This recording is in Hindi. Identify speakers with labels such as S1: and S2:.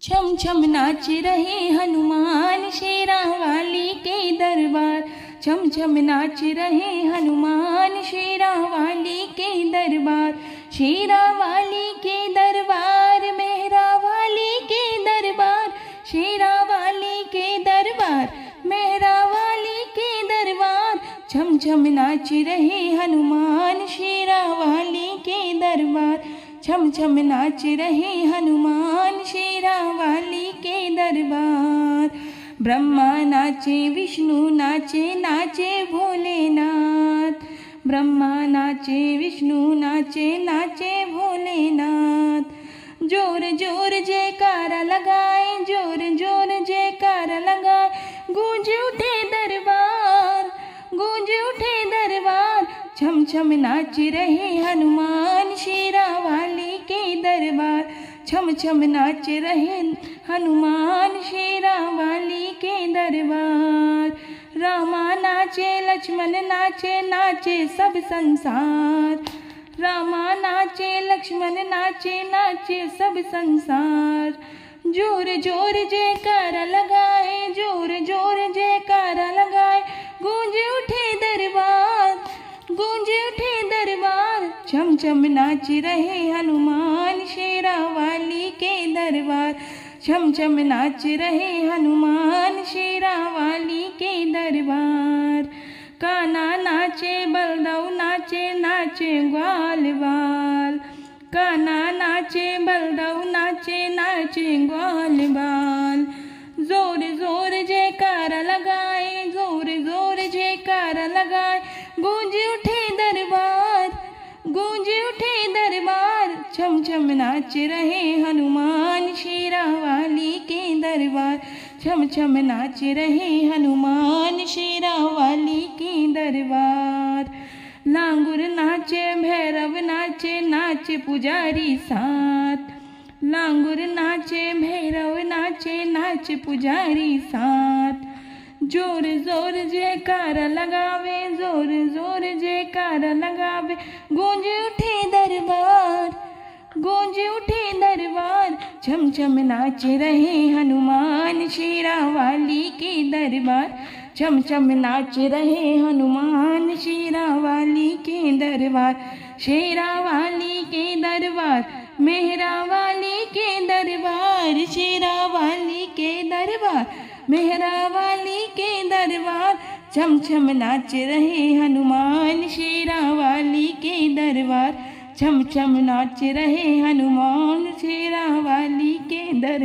S1: छम छम नाच रहे हनुमान शेरा वाली के दरबार। छम छम नाच रहे हनुमान शेरा वाली के दरबार। शेरा वाली के दरबार, मेहरा वाली के दरबार। शेरा वाली के दरबार, मेहरा वाली के दरबार। छम छम नाच रहे हनुमान शेरा वाली के दरबार। छम छम नाच रहे हनुमान शेरा वाली के दरबार। ब्रह्मा नाचे, विष्णु नाचे, नाचे भोलेनाथ। ब्रह्मा नाचे, विष्णु नाचे, नाचे भोलेनाथ। जोर जोर जयकारा लगाए, जोर जोर जयकारा लगाए। गूंज उठे दरबार, गूंज उठे दरबार। छम छम नाच रहे हनुमान शेरा वाली के दरबार। छम छम नाच रहे हनुमान शेरा वाली के दरबार। रामा नाचे, लक्ष्मण नाचे, नाचे सब संसार। रामा नाचे, लक्ष्मण नाचे, नाचे सब संसार। जोर जोर जयकारा लगाए, जोर जोर जयकारा लगाए। गूंज उठे दरबार, गूंज उठे दरबार। छम छम नाच रहे हनुमान शेरा वाली के दरबार। छम छम नाच रहे हनुमान शेरा वाली के दरबार। कान्हा नाचे, बलदेव नाचे, नाचे ग्वाल बाल। कान्हा नाचे, बलदेव नाचे, नाचे ग्वाल बाल। जोर जोर जयकारा लगाए, जोर जोर जयकारा लगाए। गूंज उठे दरबार, गूंज उठे दरबार। छम छम नाच रहे हनुमान शेरा वाली के दरबार। छम छम नाच रहे हनुमान शेरा वाली के दरबार। लांगुर नाचे, भैरव नाचे, नाचे पुजारी साथ। लांगुर नाचे, भैरव नाचे, नाचे पुजारी साथ। जोर जोर जयकारा लगावे, जोर जोर जयकारा लगावे। गूंज उठे दरबार, गूंज उठे दरबार। छम छम नाच रहे हनुमान शेरा वाली के दरबार। छम छम नाच रहे हनुमान शेरा वाली के दरबार। शेरा वाली के दरबार, मेहरा वाली के दरबार। शेरा वाली के दरबार, मेहरा वाली के दरबार। छम छम नाच रहे हनुमान शेरा वाली के दरबार। छम छम नाच रहे हनुमान शेरा वाली के दरबार।